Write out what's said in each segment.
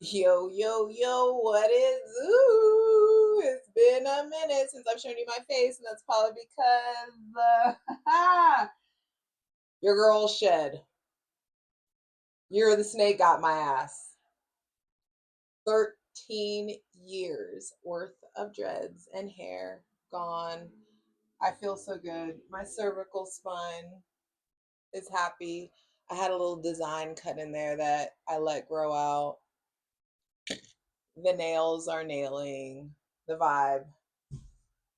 Yo, yo, yo, what is ooh? It's been a minute since I've shown you my face, and that's probably because your girl shed. You're the snake got my ass. 13 years worth of dreads and hair gone. I feel so good. My cervical spine is happy. I had a little design cut in there that I let grow out. The nails are nailing the vibe.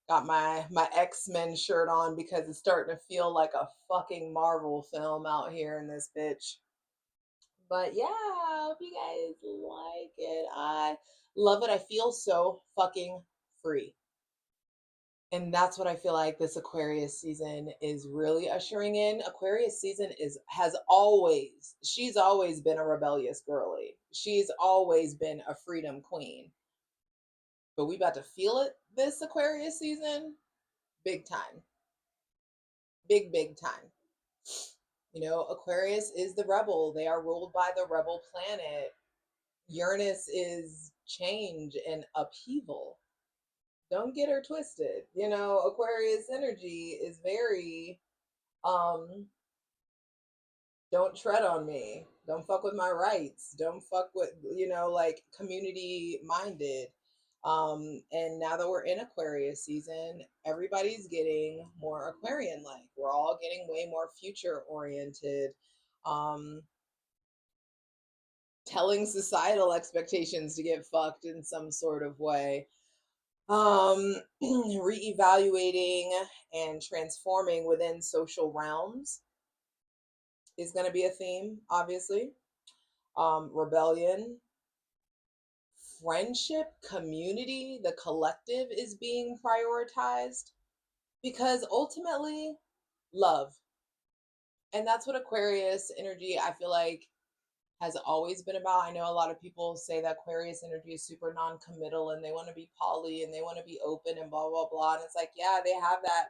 Got my X-Men shirt on because it's starting to feel like a fucking Marvel film out here in this bitch. But yeah, I hope you guys like it. I love it. I feel so fucking free. And that's what I feel like this Aquarius season is really ushering in. Aquarius season she's always been a rebellious girly. She's always been a freedom queen. But we about to feel it this Aquarius season, big time. Big time. Aquarius is the rebel. They are ruled by the rebel planet. Uranus is change and upheaval. Don't get her twisted. Aquarius energy is very um don't tread on me. Don't fuck with my rights. Don't fuck with, like community minded. And now that we're in Aquarius season, everybody's getting more Aquarian like. We're all getting way more future oriented. Um, Telling societal expectations to get fucked in some sort of way. Reevaluating and transforming within social realms is going to be a theme, obviously. Rebellion, friendship, community, the collective is being prioritized because ultimately, love. And that's what Aquarius energy, I feel like, has always been about. I know a lot of people say that Aquarius energy is super non-committal and they want to be poly and they want to be open and blah blah blah. And it's like, yeah, they have that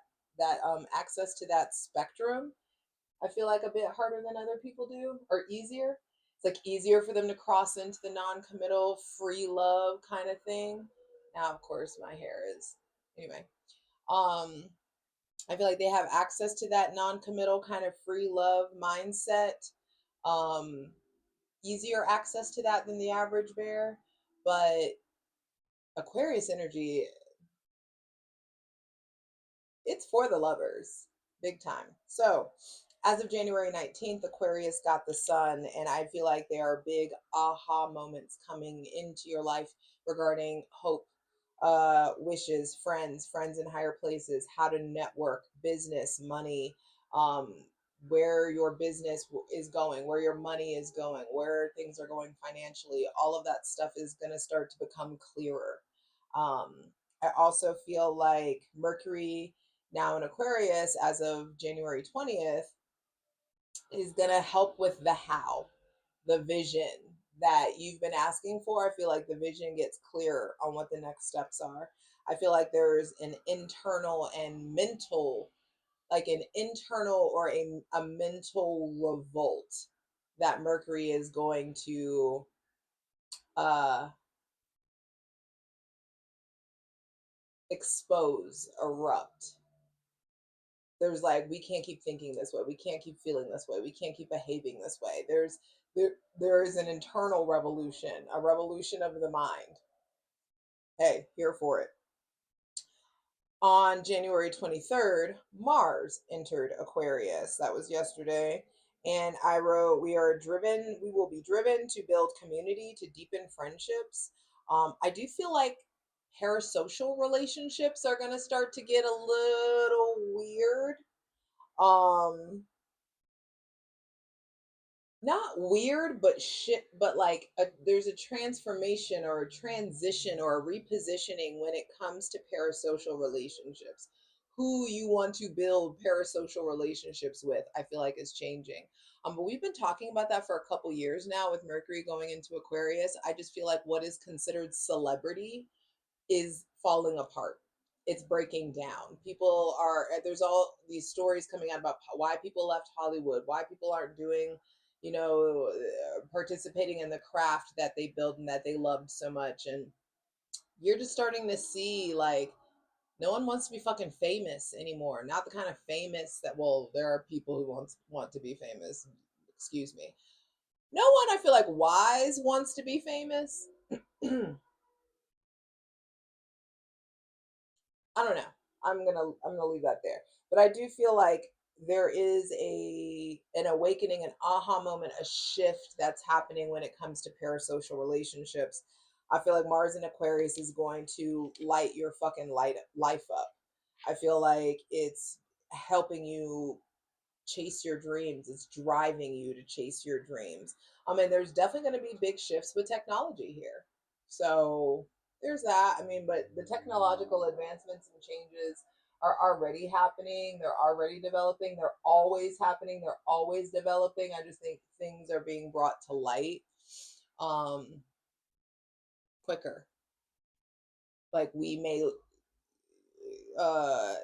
access to that spectrum. I feel like a bit harder than other people do, or easier. It's like easier for them to cross into the non-committal, free love kind of thing. Now, of course, my hair is anyway. Um, I feel like they have access to that non-committal kind of free love mindset. Um, Easier access to that than the average bear, but Aquarius energy, it's for the lovers, big time. So, as of January 19th, Aquarius got the sun, and I feel like there are big aha moments coming into your life regarding hope, wishes, friends in higher places, how to network, business, money, um, where your business is going, where your money is going, where things are going financially. All of that stuff is going to start to become clearer. Um, I also feel like Mercury now in Aquarius as of January 20th is going to help with the how, the vision that you've been asking for. I feel like the vision gets clearer on what the next steps are. I feel like there's an internal and mental, like an internal or a mental revolt that Mercury is going to uh, expose, erupt. There's like, we can't keep thinking this way, we can't keep feeling this way, we can't keep behaving this way. There is an internal revolution, a revolution of the mind. Hey, here for it. On January 23rd, Mars entered Aquarius. That was yesterday. And I wrote, we will be driven to build community, to deepen friendships. I do feel like parasocial relationships are going to start to get a little weird. Um, Not weird, but shit, but like there's a transformation or a transition or a repositioning when it comes to parasocial relationships. Who you want to build parasocial relationships with, I feel like is changing. But we've been talking about that for a couple years now with Mercury going into Aquarius. I just feel like what is considered celebrity is falling apart. It's breaking down. There's all these stories coming out about why people left Hollywood, why people aren't doing, participating in the craft that they built and that they loved so much. And you're just starting to see like no one wants to be fucking famous anymore. Not the kind of famous that, well, there are people who want to be famous. Excuse me. No one, I feel like, wise wants to be famous. I don't know. I'm gonna leave that there. But I do feel like there is an awakening, an aha moment, a shift that's happening when it comes to parasocial relationships. I feel like Mars in Aquarius is going to light your fucking life up. I feel like it's helping you chase your dreams. It's driving you to chase your dreams. I mean, there's definitely going to be big shifts with technology here. So there's that. I mean, but the technological advancements and changes are already happening. They're already developing. They're always happening. They're always developing. I just think things are being brought to light um, quicker. Like we may,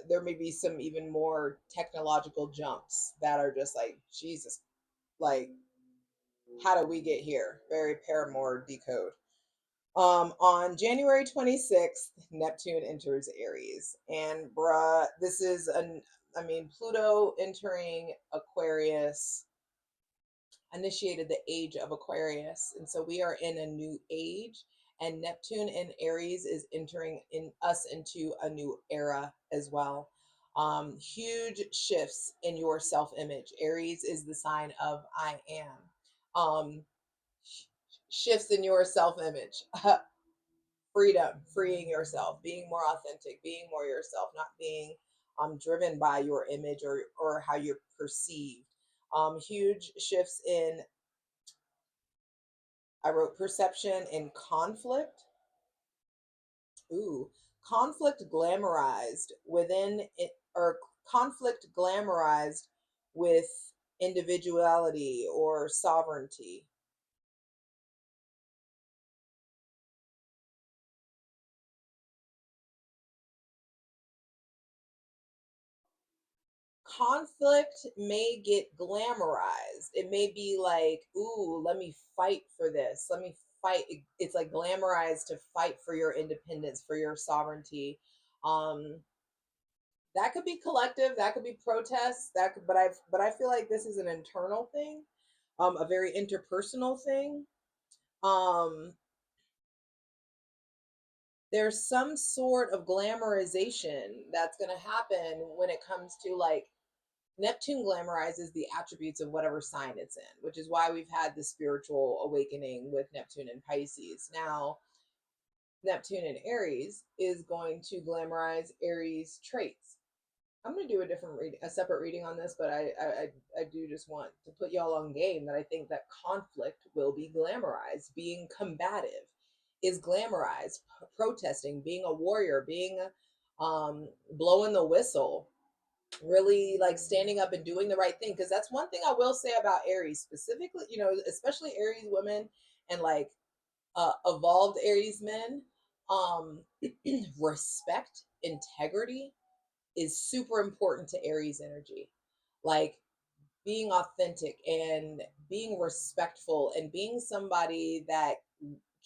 there may be some even more technological jumps that are just like, Jesus, like how did we get here? Very Paramore decode. On January 26th, Neptune enters Aries. And bruh, this is I mean, Pluto entering Aquarius initiated the age of Aquarius. And so we are in a new age. And Neptune in Aries is entering in us into a new era as well. Huge shifts in your self-image. Aries is the sign of I am. Shifts in your self-image. Freedom, freeing yourself, being more authentic, being more yourself, not being driven by your image or how you're perceived. Huge shifts in, I wrote perception and conflict. Ooh, conflict glamorized within it, or conflict glamorized with individuality or sovereignty. Conflict may get glamorized. It may be like, ooh, let me fight for this. Let me fight. It's like glamorized to fight for your independence, for your sovereignty. Um, that could be collective. That could be protests. That could, but I feel like this is an internal thing, a very interpersonal thing. Um, there's some sort of glamorization that's going to happen when it comes to like Neptune glamorizes the attributes of whatever sign it's in, which is why we've had the spiritual awakening with Neptune and Pisces. Now, Neptune in Aries is going to glamorize Aries traits. I'm going to do a separate reading on this, but I do just want to put y'all on game that I think that conflict will be glamorized. Being combative is glamorized. Protesting, being a warrior, being blowing the whistle, really like standing up and doing the right thing, because that's one thing I will say about Aries specifically, especially Aries women and like evolved Aries men. um Respect, integrity is super important to Aries energy. Like being authentic and being respectful and being somebody that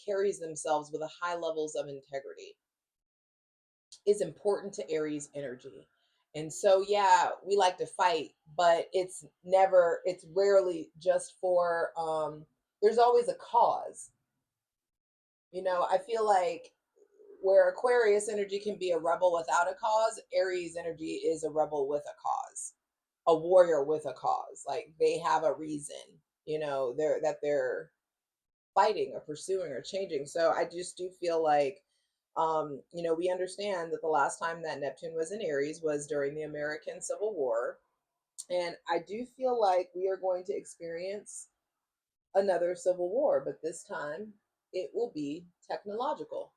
carries themselves with a high levels of integrity is important to Aries energy. And so, yeah, we like to fight, but it's rarely just for, there's always a cause. I feel like where Aquarius energy can be a rebel without a cause, Aries energy is a rebel with a cause, a warrior with a cause. Like they have a reason, they're fighting or pursuing or changing. So I just do feel like, we understand that the last time that Neptune was in Aries was during the American Civil War. And I do feel like we are going to experience another civil war, but this time it will be technological.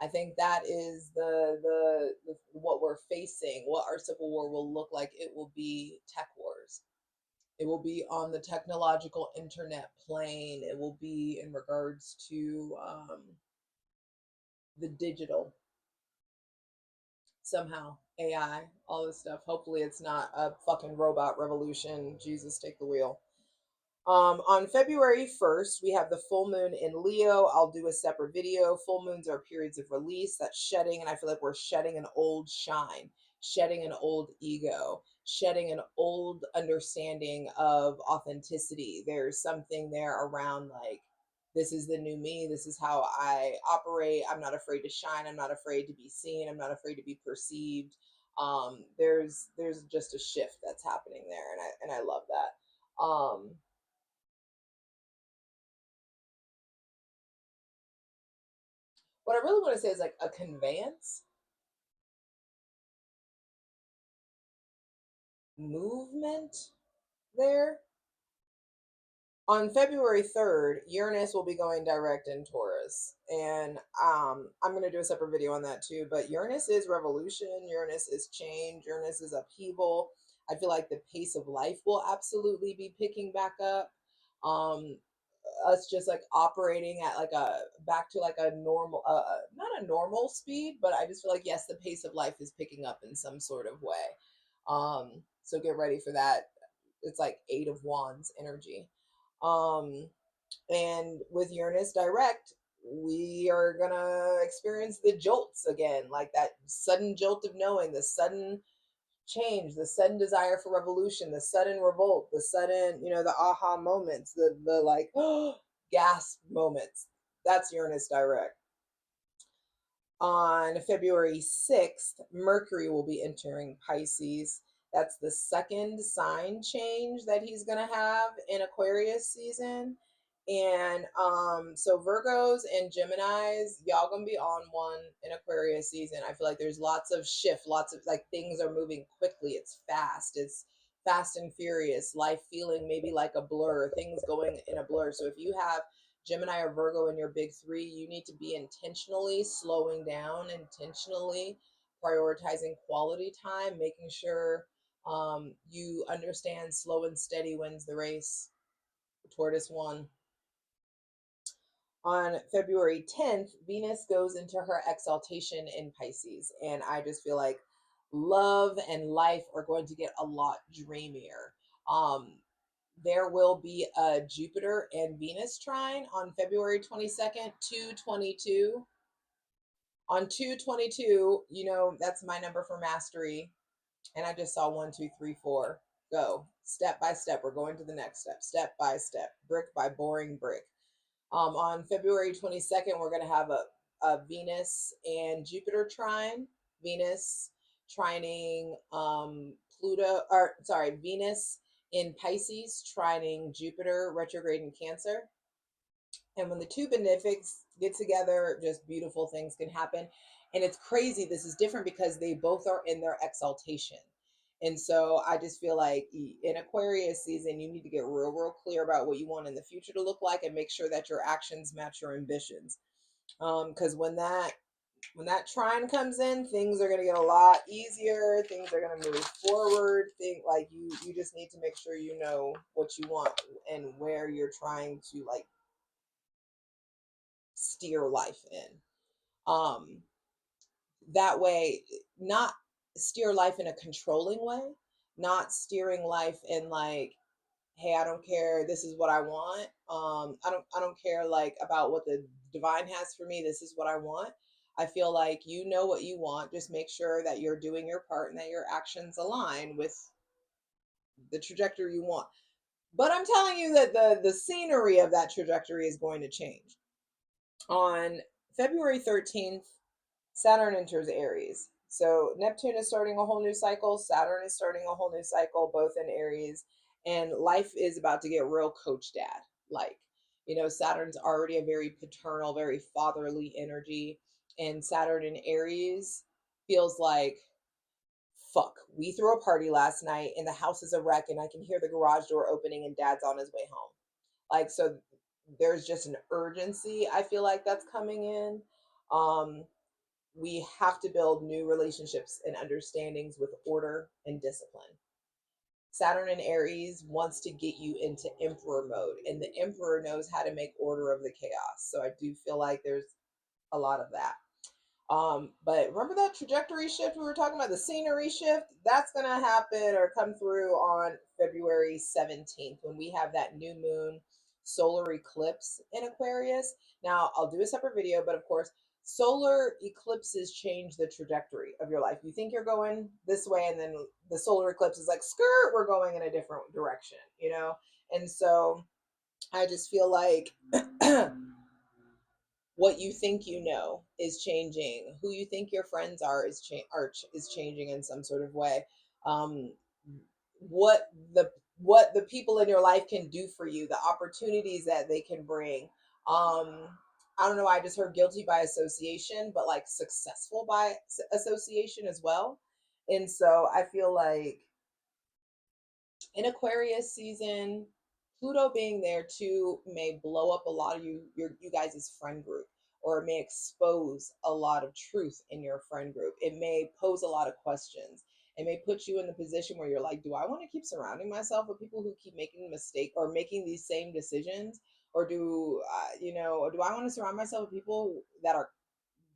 I think that is the what we're facing, what our civil war will look like. It will be tech wars. It will be on the technological internet plane. It will be in regards to the digital somehow, AI, all this stuff. Hopefully, it's not a fucking robot revolution. Jesus, take the wheel. On February 1st, we have the full moon in Leo. I'll do a separate video. Full moons are periods of release, that's shedding. And I feel like we're shedding an old shine, shedding an old ego, shedding an old understanding of authenticity. There's something there around like, this is the new me. This is how I operate. I'm not afraid to shine. I'm not afraid to be seen. I'm not afraid to be perceived. There's just a shift that's happening there, and I love that. What I really want to say is like a conveyance, movement there. On February 3rd, Uranus will be going direct in Taurus. And I'm going to do a separate video on that too. But Uranus is revolution, Uranus is change, Uranus is upheaval. I feel like the pace of life will absolutely be picking back up. Um, us just like operating at like a back to like a normal not a normal speed, but I just feel like yes, the pace of life is picking up in some sort of way. So get ready for that. It's like 8 of Wands energy. um and with Uranus direct, we are gonna experience the jolts again, like that sudden jolt of knowing, the sudden change, the sudden desire for revolution, the sudden revolt, the sudden, the aha moments, the like gasp moments. That's Uranus direct. On February 6th, Mercury will be entering Pisces. That's the second sign change that he's going to have in Aquarius season. And so Virgos and Geminis, y'all gonna be on one in Aquarius season. I feel like there's lots of shift, lots of like things are moving quickly. It's fast and furious, life feeling maybe like a blur, things going in a blur. So if you have Gemini or Virgo in your big three, you need to be intentionally slowing down, intentionally prioritizing quality time, making sure you understand slow and steady wins the race. The tortoise won. On February 10th, Venus goes into her exaltation in Pisces. And I just feel like love and life are going to get a lot dreamier. There will be a Jupiter and Venus trine on February 22nd, 222. On 222, that's my number for mastery. And I just saw 1, 2, 3, 4 go step by step. We're going to the next step by step, brick by boring brick. On February 22nd, we're going to have a Venus and Jupiter trine. Venus trining Pluto, or sorry, Venus in Pisces trining Jupiter retrograde in Cancer. And when the two benefics get together, just beautiful things can happen. And it's crazy. This is different because they both are in their exaltation. And so I just feel like in Aquarius season, you need to get real clear about what you want in the future to look like and make sure that your actions match your ambitions. Because when that trine comes in, things are going to get a lot easier. Things are going to move forward. Think like you just need to make sure you know what you want and where you're trying to like steer life in. Um, that way, not steer life in a controlling way, not steering life in like, hey, I don't care, this is what I want. I don't care like about what the divine has for me. This is what I want. I feel like you know what you want. Just make sure that you're doing your part and that your actions align with the trajectory you want. But I'm telling you that the scenery of that trajectory is going to change. On February 13th, Saturn enters Aries. So Neptune is starting a whole new cycle. Saturn is starting a whole new cycle, both in Aries. And life is about to get real coach dad. Like, Saturn's already a very paternal, very fatherly energy. And Saturn in Aries feels like, fuck, we threw a party last night and the house is a wreck and I can hear the garage door opening and dad's on his way home. Like, so there's just an urgency, I feel like, that's coming in. We have to build new relationships and understandings with order and discipline. Saturn in Aries wants to get you into emperor mode, and the emperor knows how to make order of the chaos. So I do feel like there's a lot of that. But remember that trajectory shift we were talking about, the scenery shift? That's going to happen or come through on February 17th when we have that new moon solar eclipse in Aquarius. Now, I'll do a separate video, but of course, solar eclipses change the trajectory of your life. You think you're going this way, and then the solar eclipse is like, skirt, we're going in a different direction, you know? And so I just feel like what you think you know is changing. Who you think your friends are is changing in some sort of way. Um, what the what the people in your life can do for you, the opportunities that they can bring. Um, I don't know. I just heard guilty by association, but like successful by association as well. And so I feel like in Aquarius season, Pluto being there too may blow up a lot of you guys' friend group, or it may expose a lot of truth in your friend group. It may pose a lot of questions. It may put you in the position where you're like, do I want to keep surrounding myself with people who keep making mistakes or making these same decisions, or or do I want to surround myself with people that are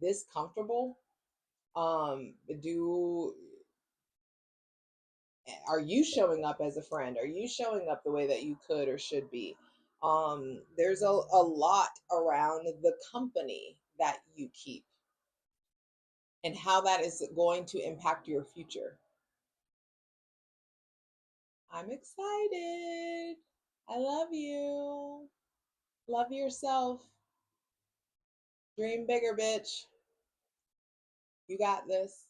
this comfortable? Do Are you showing up as a friend? Are you showing up the way that you could or should be? There's a lot around the company that you keep and how that is going to impact your future. I'm excited. I love you. Love yourself. Dream bigger, bitch. You got this.